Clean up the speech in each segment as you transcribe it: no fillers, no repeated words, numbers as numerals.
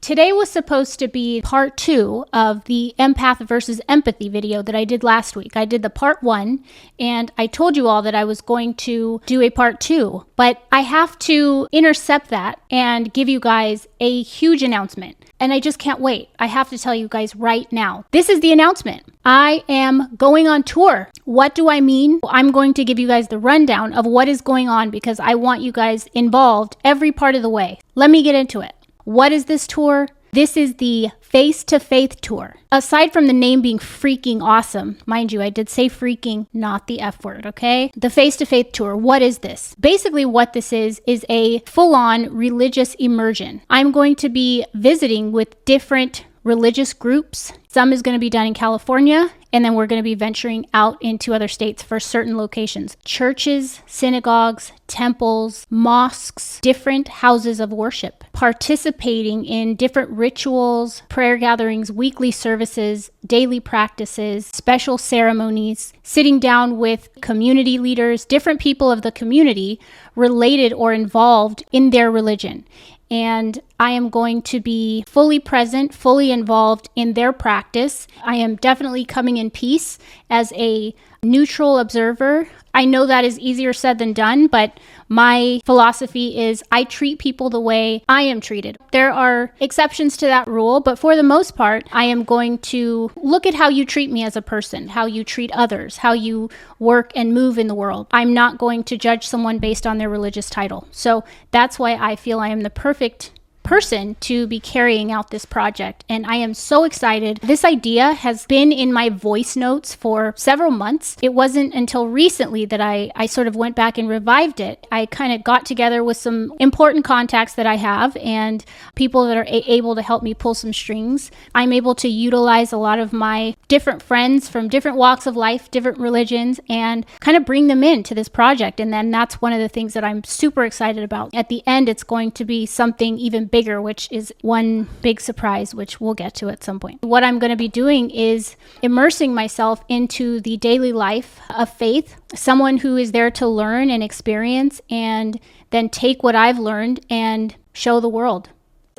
Today was supposed to be part 2 of the empath versus empathy video that I did last week. I did the part 1, and I told you all that I was going to do a part 2, but I have to intercept that and give you guys a huge announcement. And I just can't wait. I have to tell you guys right now. This is the announcement. I am going on tour. What do I mean? I'm going to give you guys the rundown of what is going on because I want you guys involved every part of the way. Let me get into it. What is this tour? This is the Face to Faith tour. Aside from the name being freaking awesome, mind you, I did say freaking, not the F word, okay? The Face to Faith tour, what is this? Basically what this is a full-on religious immersion. I'm going to be visiting with different religious groups. Some is going to be done in California, and then we're going to be venturing out into other states for certain locations. Churches, synagogues, temples, mosques, different houses of worship. Participating in different rituals, prayer gatherings, weekly services, daily practices, special ceremonies, sitting down with community leaders, different people of the community related or involved in their religion. And I am going to be fully present, fully involved in their practice. I am definitely coming in peace as a neutral observer. I know that is easier said than done, but my philosophy is I treat people the way I am treated. There are exceptions to that rule, but for the most part, I am going to look at how you treat me as a person, how you treat others, how you work and move in the world. I'm not going to judge someone based on their religious title. So that's why I feel I am the perfect person to be carrying out this project, and I am so excited. This idea has been in my voice notes for several months. It wasn't until recently that I sort of went back and revived it. I kind of got together with some important contacts that I have and people that are able to help me pull some strings. I'm able to utilize a lot of my different friends from different walks of life, different religions, and kind of bring them into this project. And then that's one of the things that I'm super excited about. At the end, it's going to be something even bigger, which is one big surprise, which we'll get to at some point. What I'm going to be doing is immersing myself into the daily life of faith, someone who is there to learn and experience and then take what I've learned and show the world.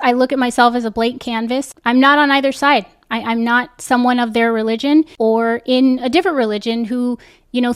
I look at myself as a blank canvas. I'm not on either side. I'm not someone of their religion or in a different religion who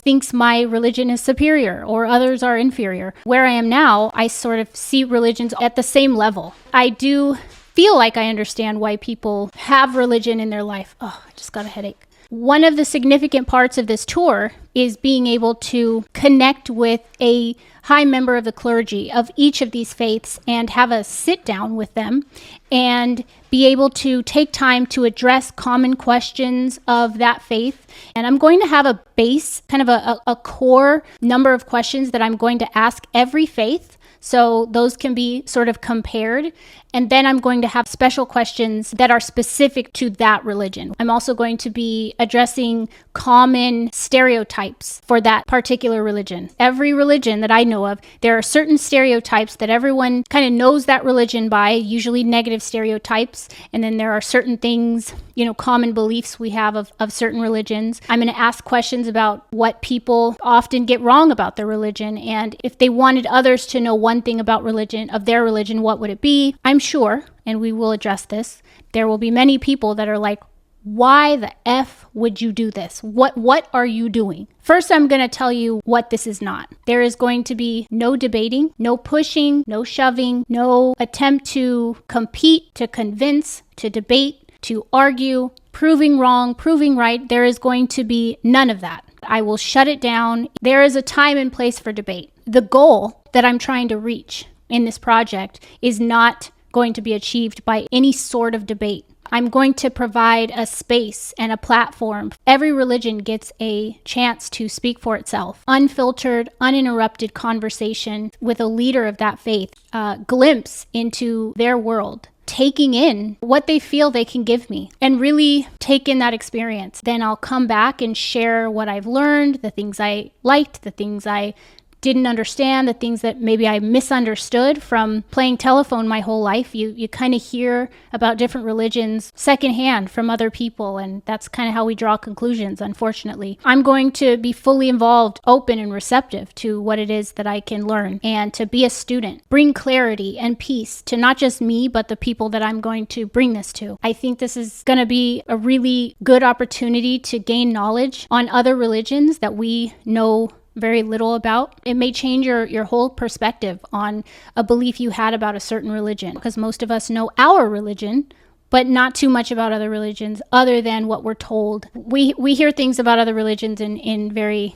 thinks my religion is superior or others are inferior. Where I am now, I sort of see religions at the same level. I do feel like I understand why people have religion in their life. Oh, I just got a headache. One of the significant parts of this tour is being able to connect with a high member of the clergy of each of these faiths and have a sit down with them and be able to take time to address common questions of that faith. And I'm going to have a base, kind of a core number of questions that I'm going to ask every faith. So those can be sort of compared. And then I'm going to have special questions that are specific to that religion. I'm also going to be addressing common stereotypes for that particular religion. Every religion that I know of, there are certain stereotypes that everyone kind of knows that religion by, usually negative stereotypes. And then there are certain things, common beliefs we have of certain religions. I'm going to ask questions about what people often get wrong about their religion. And if they wanted others to know one thing about religion, of their religion, what would it be? I'm sure, and we will address this, there will be many people that are like, why the F would you do this? What are you doing? First, I'm going to tell you what this is not. There is going to be no debating, no pushing, no shoving, no attempt to compete, to convince, to debate, to argue, proving wrong, proving right. There is going to be none of that. I will shut it down. There is a time and place for debate. The goal that I'm trying to reach in this project is not going to be achieved by any sort of debate. I'm going to provide a space and a platform. Every religion gets a chance to speak for itself. Unfiltered, uninterrupted conversation with a leader of that faith, a glimpse into their world, taking in what they feel they can give me and really take in that experience. Then I'll come back and share what I've learned, the things I liked, the things I didn't understand, the things that maybe I misunderstood from playing telephone my whole life. You kind of hear about different religions secondhand from other people, and that's kind of how we draw conclusions, unfortunately. I'm going to be fully involved, open and receptive to what it is that I can learn, and to be a student, bring clarity and peace to not just me, but the people that I'm going to bring this to. I think this is going to be a really good opportunity to gain knowledge on other religions that we know very little about. It may change your whole perspective on a belief you had about a certain religion, because most of us know our religion, but not too much about other religions other than what we're told. We hear things about other religions in very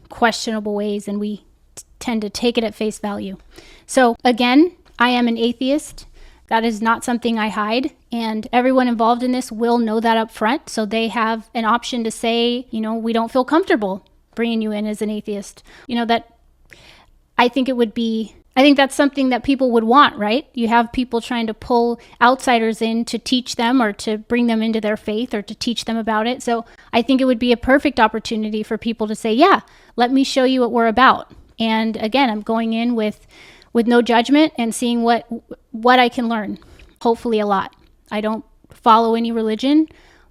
questionable ways, and we tend to take it at face value. So again, I am an atheist. That is not something I hide, and everyone involved in this will know that up front, so they have an option to say, we don't feel comfortable bringing you in as an atheist. That I think that's something that people would want, right? You have people trying to pull outsiders in to teach them or to bring them into their faith or to teach them about it. So I think it would be a perfect opportunity for people to say, yeah, let me show you what we're about. And again, I'm going in with no judgment and seeing what I can learn. Hopefully a lot. I don't follow any religion,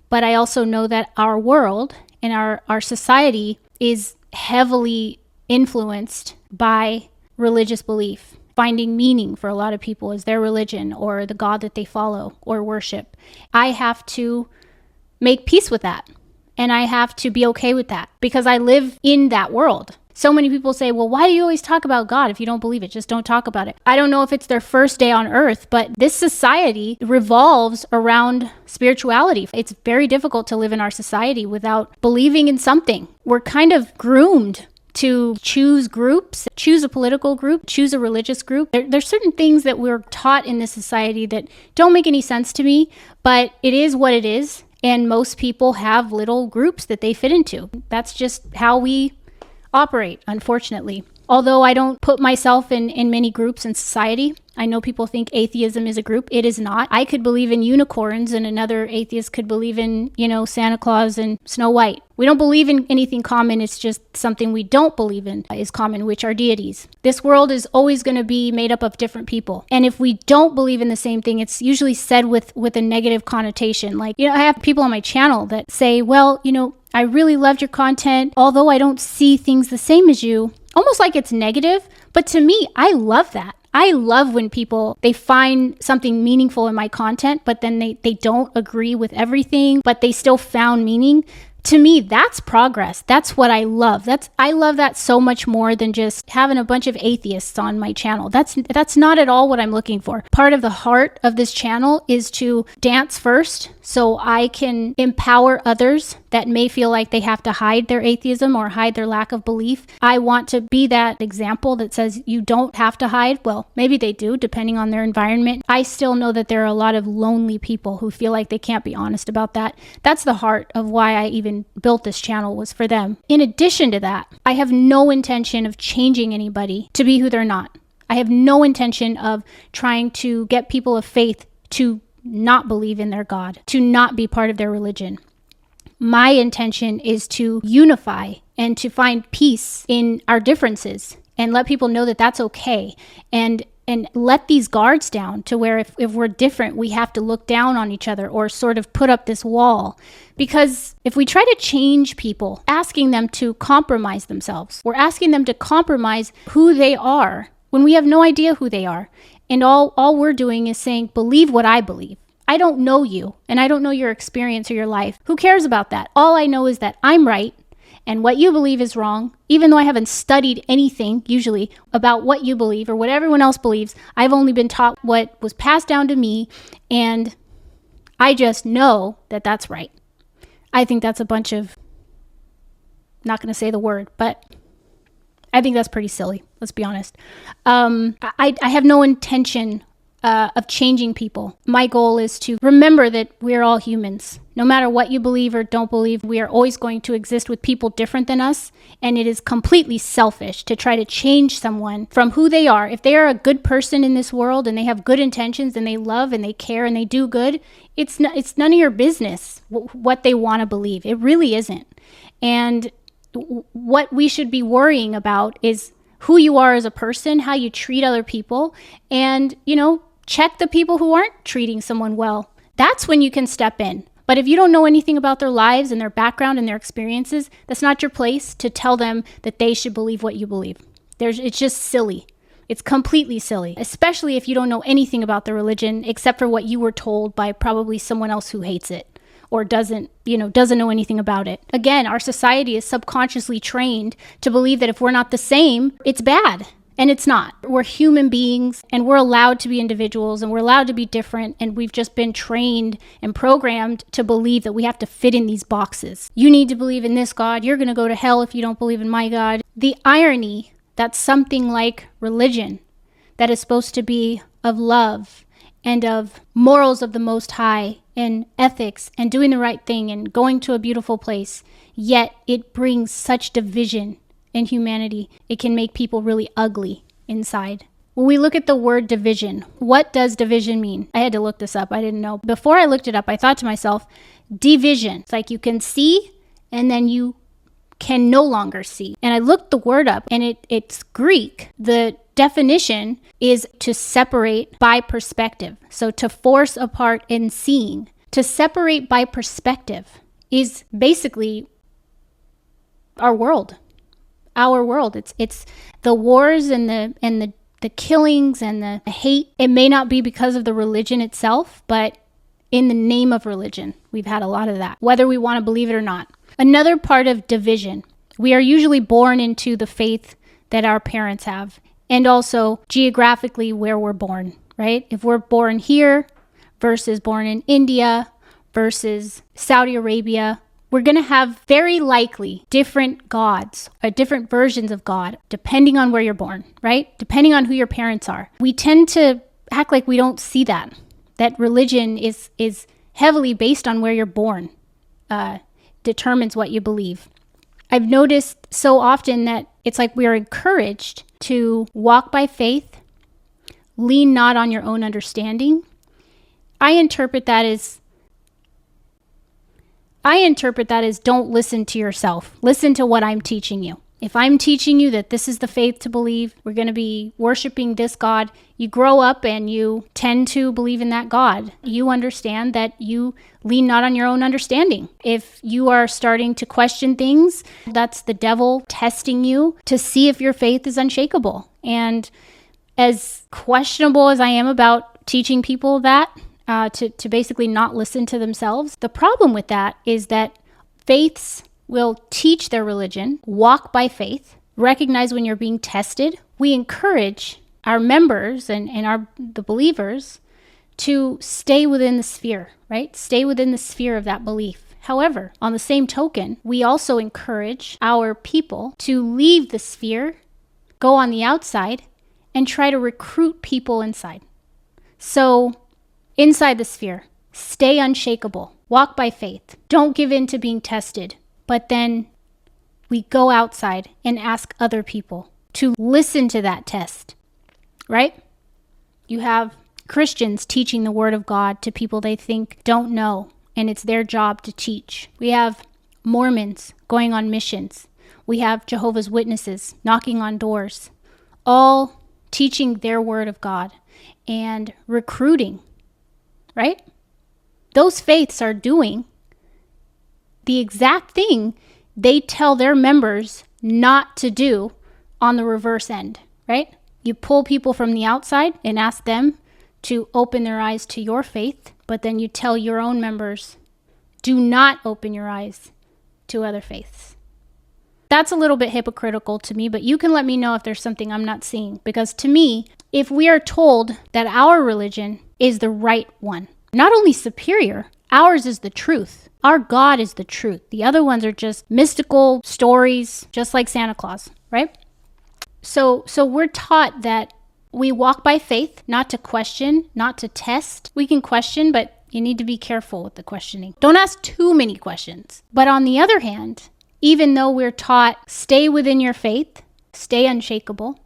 but I also know that our world and our society is heavily influenced by religious belief. Finding meaning for a lot of people is their religion or the God that they follow or worship. I have to make peace with that, and I have to be okay with that because I live in that world. So many people say, well, why do you always talk about God if you don't believe it? Just don't talk about it. I don't know if it's their first day on earth, but this society revolves around spirituality. It's very difficult to live in our society without believing in something. We're kind of groomed to choose groups, choose a political group, choose a religious group. There's certain things that we're taught in this society that don't make any sense to me, but it is what it is. And most people have little groups that they fit into. That's just how we operate, unfortunately. Although I don't put myself in many groups in society, I know people think atheism is a group. It is not. I could believe in unicorns and another atheist could believe in, Santa Claus and Snow White. We don't believe in anything common. It's just something we don't believe in is common, which are deities. This world is always going to be made up of different people. And if we don't believe in the same thing, it's usually said with a negative connotation. Like, I have people on my channel that say, well, I really loved your content, although I don't see things the same as you, almost like it's negative. But to me, I love that. I love when they find something meaningful in my content, but then they don't agree with everything, but they still found meaning. To me, that's progress. That's what I love. I love that so much more than just having a bunch of atheists on my channel. That's not at all what I'm looking for. Part of the heart of this channel is to dance first so I can empower others that may feel like they have to hide their atheism or hide their lack of belief. I want to be that example that says you don't have to hide. Well, maybe they do, depending on their environment. I still know that there are a lot of lonely people who feel like they can't be honest about that. That's the heart of why I even built this channel, was for them. In addition to that, I have no intention of changing anybody to be who they're not. I have no intention of trying to get people of faith to not believe in their God, to not be part of their religion. My intention is to unify and to find peace in our differences and let people know that that's okay. And let these guards down to where if we're different, we have to look down on each other or sort of put up this wall. Because if we try to change people, asking them to compromise themselves, we're asking them to compromise who they are when we have no idea who they are. And all we're doing is saying, believe what I believe. I don't know you, and I don't know your experience or your life. Who cares about that? All I know is that I'm right, and what you believe is wrong. Even though I haven't studied anything, usually, about what you believe or what everyone else believes, I've only been taught what was passed down to me, and I just know that that's right. I think that's a bunch of, not going to say the word, but I think that's pretty silly. Let's be honest. I have no intention of changing people. My goal is to remember that we're all humans. No matter what you believe or don't believe, we are always going to exist with people different than us. And it is completely selfish to try to change someone from who they are. If they are a good person in this world and they have good intentions and they love and they care and they do good, it's none of your business what they want to believe. It really isn't. And what we should be worrying about is who you are as a person, how you treat other people, and, check the people who aren't treating someone well. That's when you can step in. But if you don't know anything about their lives and their background and their experiences, that's not your place to tell them that they should believe what you believe. It's just silly. It's completely silly, especially if you don't know anything about the religion except for what you were told by probably someone else who hates it or doesn't know anything about it. Again, our society is subconsciously trained to believe that if we're not the same, it's bad. And it's not. We're human beings and we're allowed to be individuals and we're allowed to be different. And we've just been trained and programmed to believe that we have to fit in these boxes. You need to believe in this God. You're going to go to hell if you don't believe in my God. The irony that something like religion that is supposed to be of love and of morals of the Most High and ethics and doing the right thing and going to a beautiful place, yet it brings such division in humanity. It can make people really ugly inside. When we look at the word division, what does division mean? I had to look this up. I didn't know. Before I looked it up, I thought to myself, division. It's like you can see and then you can no longer see. And I looked the word up and it's Greek. The definition is to separate by perspective. So to force apart in seeing. To separate by perspective is basically our world. Our world. It's the wars and the killings and the hate. It may not be because of the religion itself, but in the name of religion, we've had a lot of that, whether we want to believe it or not. Another part of division. We are usually born into the faith that our parents have, and also geographically where we're born, right? If we're born here versus born in India versus Saudi Arabia, we're going to have very likely different gods or different versions of God, depending on where you're born, right? Depending on who your parents are. We tend to act like we don't see that religion is heavily based on where you're born, determines what you believe. I've noticed so often that it's like we are encouraged to walk by faith, lean not on your own understanding. I interpret that as don't listen to yourself. Listen to what I'm teaching you. If I'm teaching you that this is the faith to believe, we're going to be worshiping this God, you grow up and you tend to believe in that God. You understand that you lean not on your own understanding. If you are starting to question things, that's the devil testing you to see if your faith is unshakable. And as questionable as I am about teaching people that, to basically not listen to themselves. The problem with that is that faiths will teach their religion, walk by faith, recognize when you're being tested. We encourage our members and the believers to stay within the sphere, right? Stay within the sphere of that belief. However, on the same token, we also encourage our people to leave the sphere, go on the outside, and try to recruit people inside. So, inside the sphere, stay unshakable, walk by faith, don't give in to being tested. But then we go outside and ask other people to listen to that test, right? You have Christians teaching the word of God to people they think don't know, and it's their job to teach. We have Mormons going on missions. We have Jehovah's Witnesses knocking on doors, all teaching their word of God and recruiting, right? Those faiths are doing the exact thing they tell their members not to do on the reverse end, right? You pull people from the outside and ask them to open their eyes to your faith, but then you tell your own members, do not open your eyes to other faiths. That's a little bit hypocritical to me, but you can let me know if there's something I'm not seeing. Because to me, if we are told that our religion is the right one, not only superior, ours is the truth. Our God is the truth. The other ones are just mystical stories, just like Santa Claus, right? So we're taught that we walk by faith, not to question, not to test. We can question, but you need to be careful with the questioning. Don't ask too many questions. But on the other hand, even though we're taught stay within your faith, stay unshakable,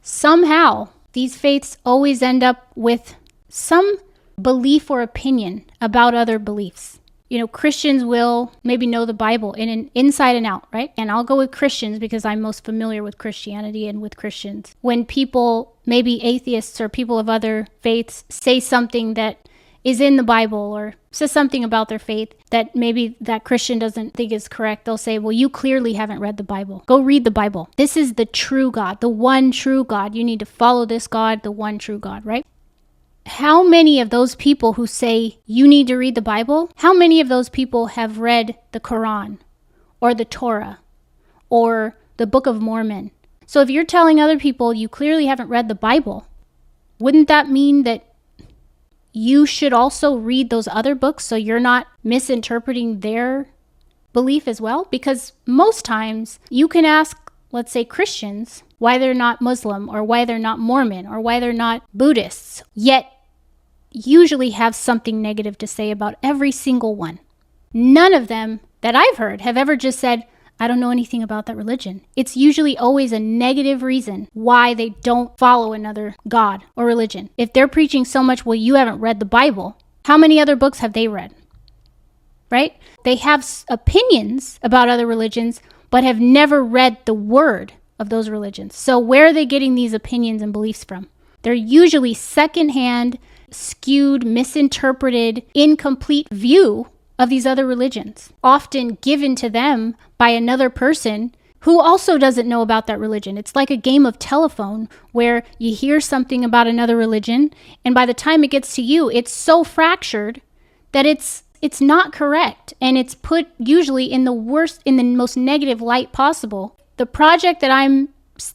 somehow these faiths always end up with some belief or opinion about other beliefs. Christians will maybe know the Bible inside and out, right? And I'll go with Christians because I'm most familiar with Christianity and with Christians. When people, maybe atheists or people of other faiths, say something that is in the Bible or says something about their faith that maybe that Christian doesn't think is correct, they'll say, well, you clearly haven't read the Bible. Go read the Bible. This is the true God, the one true God. You need to follow this God, the one true God, right? How many of those people who say you need to read the Bible, how many of those people have read the Quran or the Torah or the Book of Mormon? So if you're telling other people you clearly haven't read the Bible, wouldn't that mean that you should also read those other books so you're not misinterpreting their belief as well? Because most times you can ask, let's say, Christians why they're not Muslim or why they're not Mormon or why they're not Buddhists, yet usually have something negative to say about every single one. None of them that I've heard have ever just said, I don't know anything about that religion. It's usually always a negative reason why they don't follow another God or religion. If they're preaching so much, well, you haven't read the Bible, how many other books have they read? Right? They have opinions about other religions, but have never read the word of those religions. So where are they getting these opinions and beliefs from? They're usually secondhand, skewed, misinterpreted, incomplete view of these other religions, often given to them by another person who also doesn't know about that religion. It's like a game of telephone where you hear something about another religion, and by the time it gets to you, it's so fractured that it's not correct, and it's put usually in the most negative light possible. The project that I'm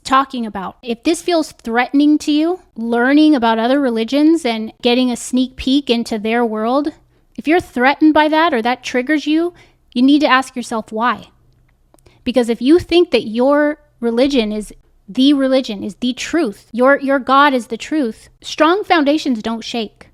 talking about, if this feels threatening to you, learning about other religions and getting a sneak peek into their world, if you're threatened by that or that triggers you, you need to ask yourself why. Because if you think that your religion is the truth, your God is the truth, strong foundations don't shake.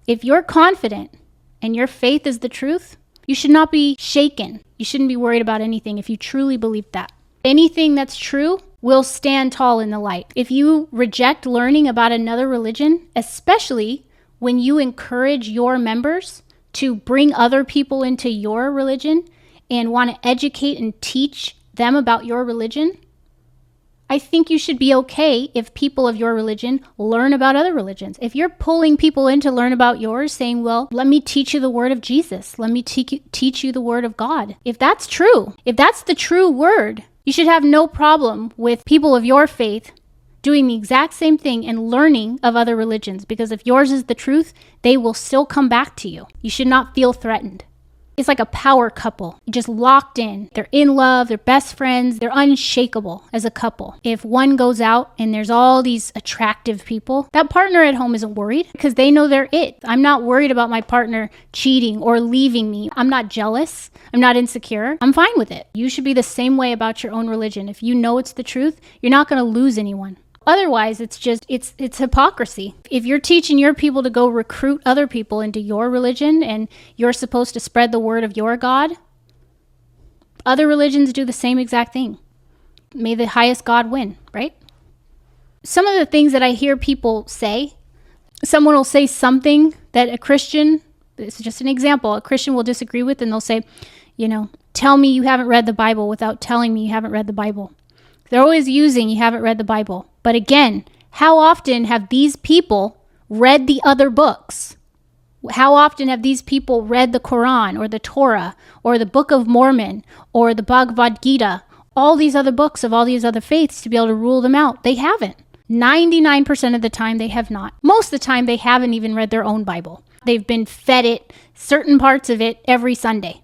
If you're confident and your faith is the truth, you should not be shaken. You shouldn't be worried about anything if you truly believe that. Anything that's true will stand tall in the light. If you reject learning about another religion, especially when you encourage your members to bring other people into your religion and want to educate and teach them about your religion, I think you should be okay if people of your religion learn about other religions. If you're pulling people in to learn about yours, saying, well, let me teach you the word of Jesus. Let me teach you the word of God. If that's true, if that's the true word, you should have no problem with people of your faith doing the exact same thing and learning of other religions, because if yours is the truth, they will still come back to you. You should not feel threatened. It's like a power couple, just locked in. They're in love, they're best friends, they're unshakable as a couple. If one goes out and there's all these attractive people, that partner at home isn't worried because they know they're it. I'm not worried about my partner cheating or leaving me. I'm not jealous. I'm not insecure. I'm fine with it. You should be the same way about your own religion. If you know it's the truth, you're not going to lose anyone. Otherwise, it's hypocrisy. If you're teaching your people to go recruit other people into your religion and you're supposed to spread the word of your God, other religions do the same exact thing. May the highest God win, right? Some of the things that I hear people say, someone will say something that a Christian, this is just an example, a Christian will disagree with, and they'll say, tell me you haven't read the Bible without telling me you haven't read the Bible. They're always using you haven't read the Bible. But again, how often have these people read the other books? How often have these people read the Quran or the Torah or the Book of Mormon or the Bhagavad Gita, all these other books of all these other faiths to be able to rule them out? They haven't. 99% of the time they have not. Most of the time they haven't even read their own Bible. They've been fed it, certain parts of it, every Sunday.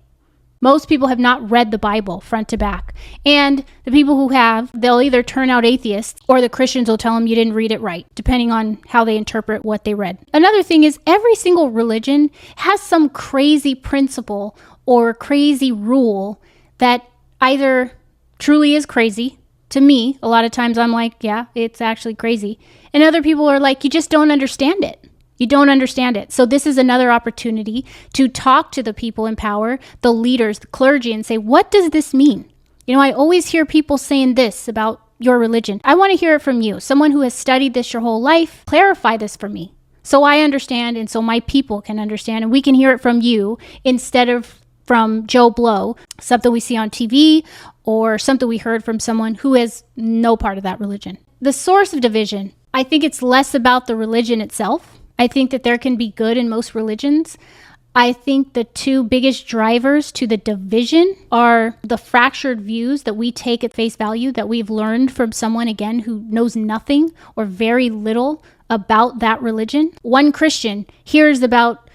Most people have not read the Bible front to back. And the people who have, they'll either turn out atheists or the Christians will tell them you didn't read it right, depending on how they interpret what they read. Another thing is every single religion has some crazy principle or crazy rule that either truly is crazy. To me, a lot of times I'm like, yeah, it's actually crazy. And other people are like, you just don't understand it. You don't understand it. So this is another opportunity to talk to the people in power, the leaders, the clergy, and say, what does this mean? I always hear people saying this about your religion. I want to hear it from you. Someone who has studied this your whole life, clarify this for me so I understand and so my people can understand and we can hear it from you instead of from Joe Blow, something we see on TV or something we heard from someone who has no part of that religion. The source of division, I think it's less about the religion itself. I think that there can be good in most religions. I think the two biggest drivers to the division are the fractured views that we take at face value, that we've learned from someone, again, who knows nothing or very little about that religion. One Christian hears about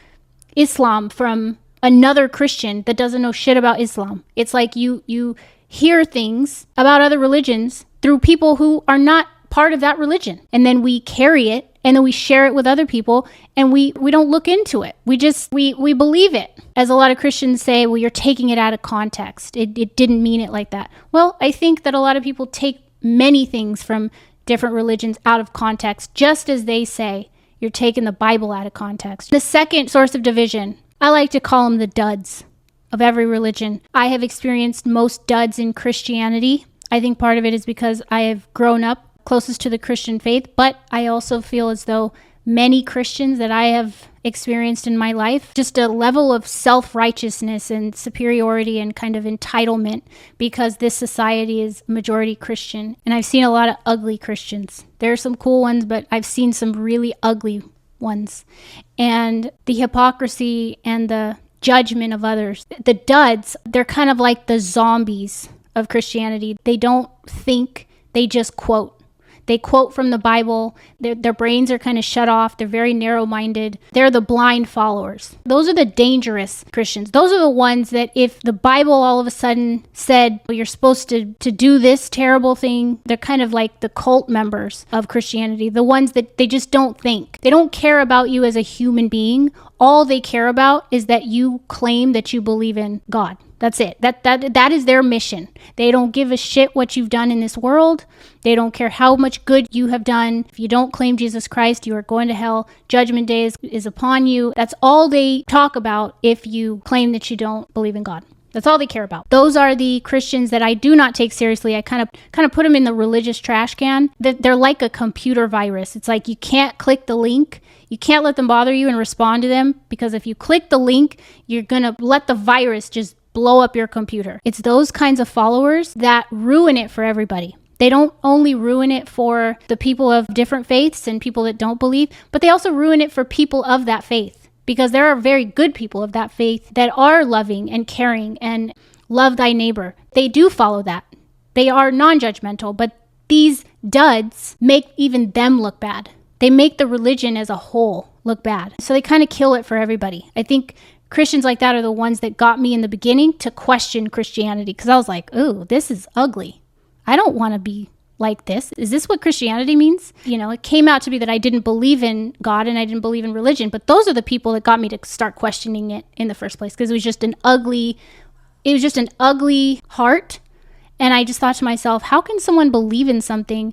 Islam from another Christian that doesn't know shit about Islam. It's like you hear things about other religions through people who are not part of that religion. And then we carry it and then we share it with other people and we don't look into it. We believe it. As a lot of Christians say, well, you're taking it out of context. It didn't mean it like that. Well, I think that a lot of people take many things from different religions out of context, just as they say you're taking the Bible out of context. The second source of division, I like to call them the duds of every religion. I have experienced most duds in Christianity. I think part of it is because I have grown up closest to the Christian faith, but I also feel as though many Christians that I have experienced in my life, just a level of self-righteousness and superiority and kind of entitlement because this society is majority Christian. And I've seen a lot of ugly Christians. There are some cool ones, but I've seen some really ugly ones. And the hypocrisy and the judgment of others. The duds, they're kind of like the zombies of Christianity. They don't think, they just quote. They quote from the Bible. Their brains are kind of shut off. They're very narrow-minded. They're the blind followers. Those are the dangerous Christians. Those are the ones that if the Bible all of a sudden said, well, you're supposed to do this terrible thing, they're kind of like the cult members of Christianity, the ones that they just don't think. They don't care about you as a human being. All they care about is that you claim that you believe in God. That's it. That is their mission. They don't give a shit what you've done in this world. They don't care how much good you have done. If you don't claim Jesus Christ, you are going to hell. Judgment Day is upon you. That's all they talk about if you claim that you don't believe in God. That's all they care about. Those are the Christians that I do not take seriously. I kind of put them in the religious trash can. They're like a computer virus. It's like you can't click the link. You can't let them bother you and respond to them, because if you click the link, you're going to let the virus just blow up your computer. It's those kinds of followers that ruin it for everybody. They don't only ruin it for the people of different faiths and people that don't believe, but they also ruin it for people of that faith, because there are very good people of that faith that are loving and caring and love thy neighbor. They do follow that. They are non-judgmental, but these duds make even them look bad. They make the religion as a whole look bad. So they kind of kill it for everybody. I think Christians like that are the ones that got me in the beginning to question Christianity, because I was like, ooh, this is ugly. I don't want to be like this. Is this what Christianity means? It came out to be that I didn't believe in God and I didn't believe in religion, but those are the people that got me to start questioning it in the first place, because it was just an ugly heart. And I just thought to myself, how can someone believe in something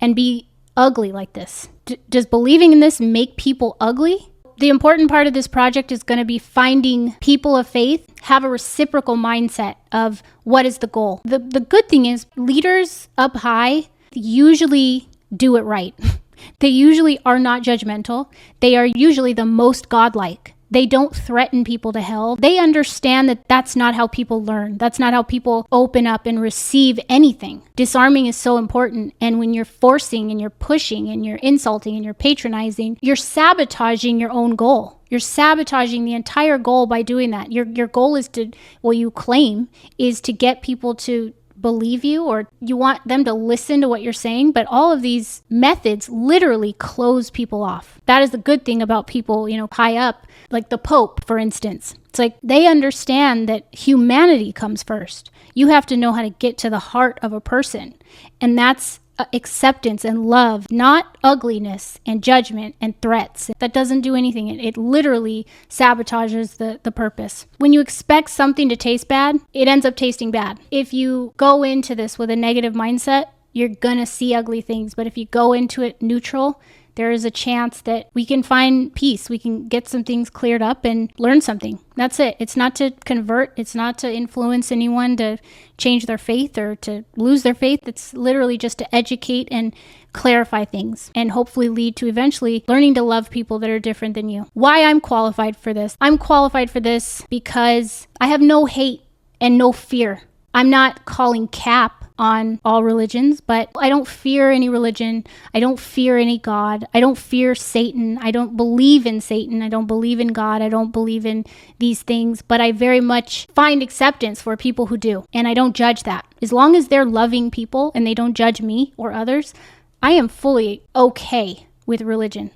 and be ugly like this? Does believing in this make people ugly? The important part of this project is going to be finding people of faith have a reciprocal mindset of what is the goal. The good thing is leaders up high usually do it right. They usually are not judgmental. They are usually the most godlike. They don't threaten people to hell. They understand that that's not how people learn. That's not how people open up and receive anything. Disarming is so important. And when you're forcing and you're pushing and you're insulting and you're patronizing, you're sabotaging your own goal. You're sabotaging the entire goal by doing that. Your goal is you claim is to get people to believe you, or you want them to listen to what you're saying, but all of these methods literally close people off. That is the good thing about people, high up, like the Pope, for instance. It's like they understand that humanity comes first. You have to know how to get to the heart of a person, and that's acceptance and love, not ugliness and judgment and threats. That doesn't do anything. It literally sabotages the purpose. When you expect something to taste bad, it ends up tasting bad. If you go into this with a negative mindset, you're gonna see ugly things. But if you go into it neutral, there is a chance that we can find peace. We can get some things cleared up and learn something. That's it. It's not to convert. It's not to influence anyone to change their faith or to lose their faith. It's literally just to educate and clarify things and hopefully lead to eventually learning to love people that are different than you. Why I'm qualified for this? I'm qualified for this because I have no hate and no fear. I'm not calling cap on all religions, but I don't fear any religion. I don't fear any God. I don't fear Satan. I don't believe in Satan. I don't believe in God. I don't believe in these things, but I very much find acceptance for people who do, and I don't judge that. As long as they're loving people and they don't judge me or others, I am fully okay with religion.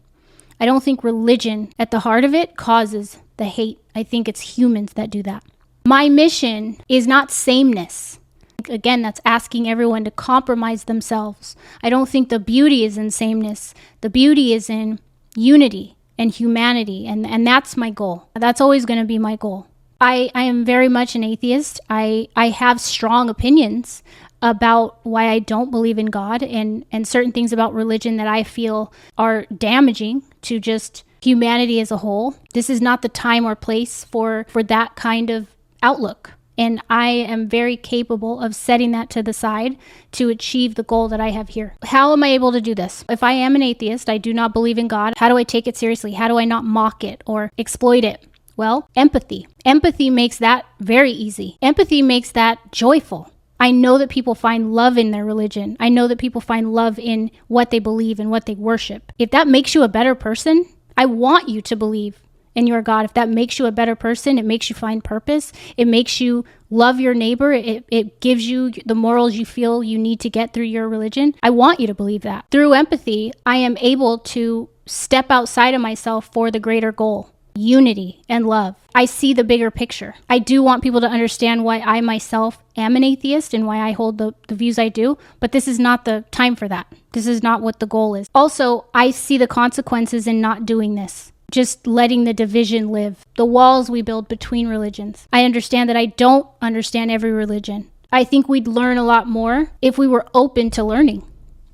I don't think religion at the heart of it causes the hate. I think it's humans that do that. My mission is not sameness. Again, that's asking everyone to compromise themselves. I don't think the beauty is in sameness. The beauty is in unity and humanity, and that's my goal. That's always going to be my goal. I am very much an atheist. I have strong opinions about why I don't believe in God and certain things about religion that I feel are damaging to just humanity as a whole. This is not the time or place for that kind of outlook. And I am very capable of setting that to the side to achieve the goal that I have here. How am I able to do this? If I am an atheist, I do not believe in God, how do I take it seriously? How do I not mock it or exploit it? Well, empathy. Empathy makes that very easy. Empathy makes that joyful. I know that people find love in their religion. I know that people find love in what they believe and what they worship. If that makes you a better person, I want you to believe in your God. If that makes you a better person, it makes you find purpose. It makes you love your neighbor. It gives you the morals you feel you need to get through your religion. I want you to believe that. Through empathy, I am able to step outside of myself for the greater goal. Unity and love. I see the bigger picture. I do want people to understand why I myself am an atheist and why I hold the views I do, but this is not the time for that. This is not what the goal is. Also, I see the consequences in not doing this. Just letting the division live. The walls we build between religions. I understand that I don't understand every religion. I think we'd learn a lot more if we were open to learning.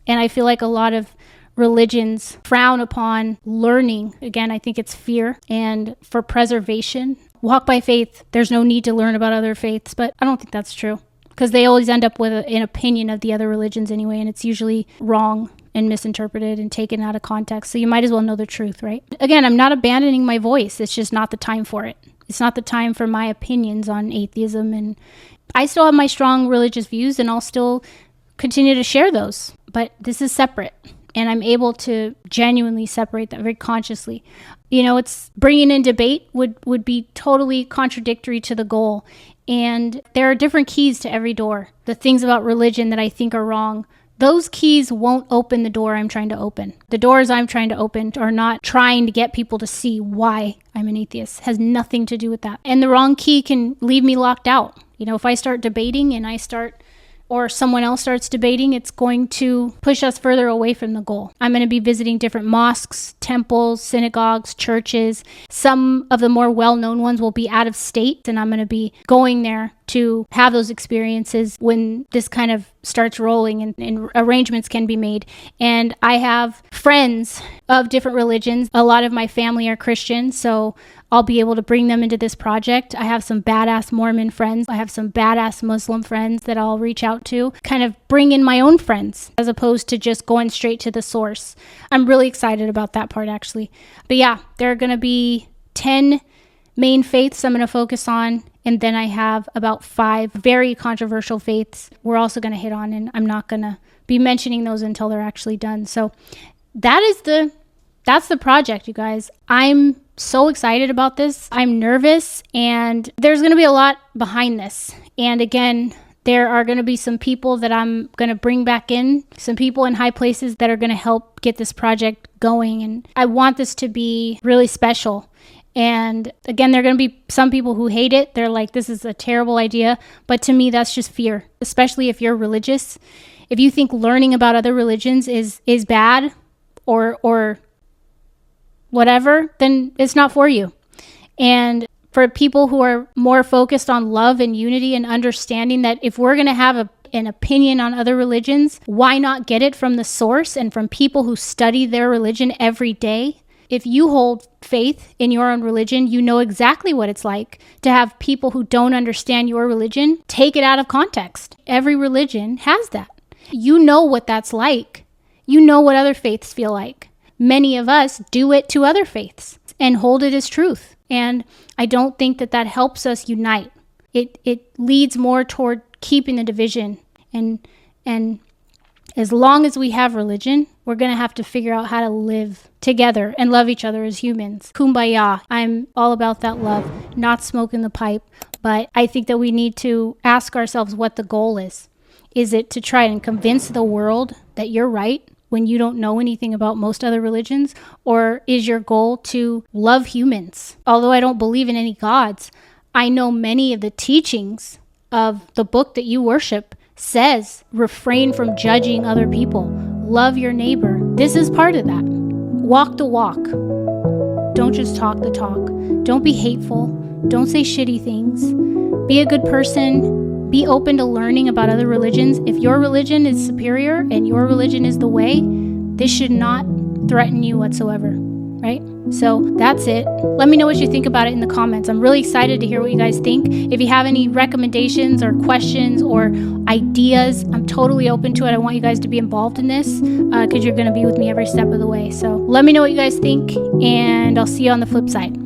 And I feel like a lot of religions frown upon learning. Again, I think it's fear and for preservation. Walk by faith. There's no need to learn about other faiths, but I don't think that's true because they always end up with an opinion of the other religions anyway, and it's usually wrong and misinterpreted and taken out of context. So you might as well know the truth, right? Again, I'm not abandoning my voice. It's just not the time for it. It's not the time for my opinions on atheism. And I still have my strong religious views and I'll still continue to share those. But this is separate. And I'm able to genuinely separate that very consciously. You know, it's bringing in debate would be totally contradictory to the goal. And there are different keys to every door. The things about religion that I think are wrong, those keys won't open the door I'm trying to open. The doors I'm trying to open are not trying to get people to see why I'm an atheist. It has nothing to do with that. And the wrong key can leave me locked out. You know, if I start debating and or someone else starts debating, it's going to push us further away from the goal. I'm going to be visiting different mosques, temples, synagogues, churches. Some of the more well-known ones will be out of state, and I'm going to be going there to have those experiences when this kind of starts rolling and arrangements can be made. And I have friends of different religions. A lot of my family are Christian, so I'll be able to bring them into this project. I have some badass Mormon friends. I have some badass Muslim friends that I'll reach out to, kind of bring in my own friends as opposed to just going straight to the source. I'm really excited about that part, actually. But yeah, there are going to be 10 main faiths I'm going to focus on. And then I have about 5 very controversial faiths we're also going to hit on. And I'm not going to be mentioning those until they're actually done. So that's the project, you guys. I'm so excited about this. I'm nervous, and there's going to be a lot behind this. And again, there are going to be some people that I'm going to bring back in, some people in high places that are going to help get this project going. And I want this to be really special. And again, there are going to be some people who hate it. They're like, this is a terrible idea. But to me, that's just fear, especially if you're religious. If you think learning about other religions is bad or whatever, then it's not for you. And for people who are more focused on love and unity and understanding that if we're going to have an opinion on other religions, why not get it from the source and from people who study their religion every day? If you hold faith in your own religion, you know exactly what it's like to have people who don't understand your religion take it out of context. Every religion has that. You know what that's like. You know what other faiths feel like. Many of us do it to other faiths and hold it as truth. And I don't think that that helps us unite. It leads more toward keeping the division. And as long as we have religion, we're going to have to figure out how to live together and love each other as humans. Kumbaya. I'm all about that love, not smoking the pipe. But I think that we need to ask ourselves what the goal is. Is it to try and convince the world that you're right when you don't know anything about most other religions? Or is your goal to love humans? Although I don't believe in any gods, I know many of the teachings of the book that you worship says refrain from judging other people. Love your neighbor. This is part of that. Walk the walk. Don't just talk the talk. Don't be hateful. Don't say shitty things. Be a good person. Be open to learning about other religions. If your religion is superior and your religion is the way, this should not threaten you whatsoever, right? So that's it. Let me know what you think about it in the comments. I'm really excited to hear what you guys think. If you have any recommendations or questions or ideas, I'm totally open to it. I want you guys to be involved in this because you're going to be with me every step of the way. So let me know what you guys think, and I'll see you on the flip side.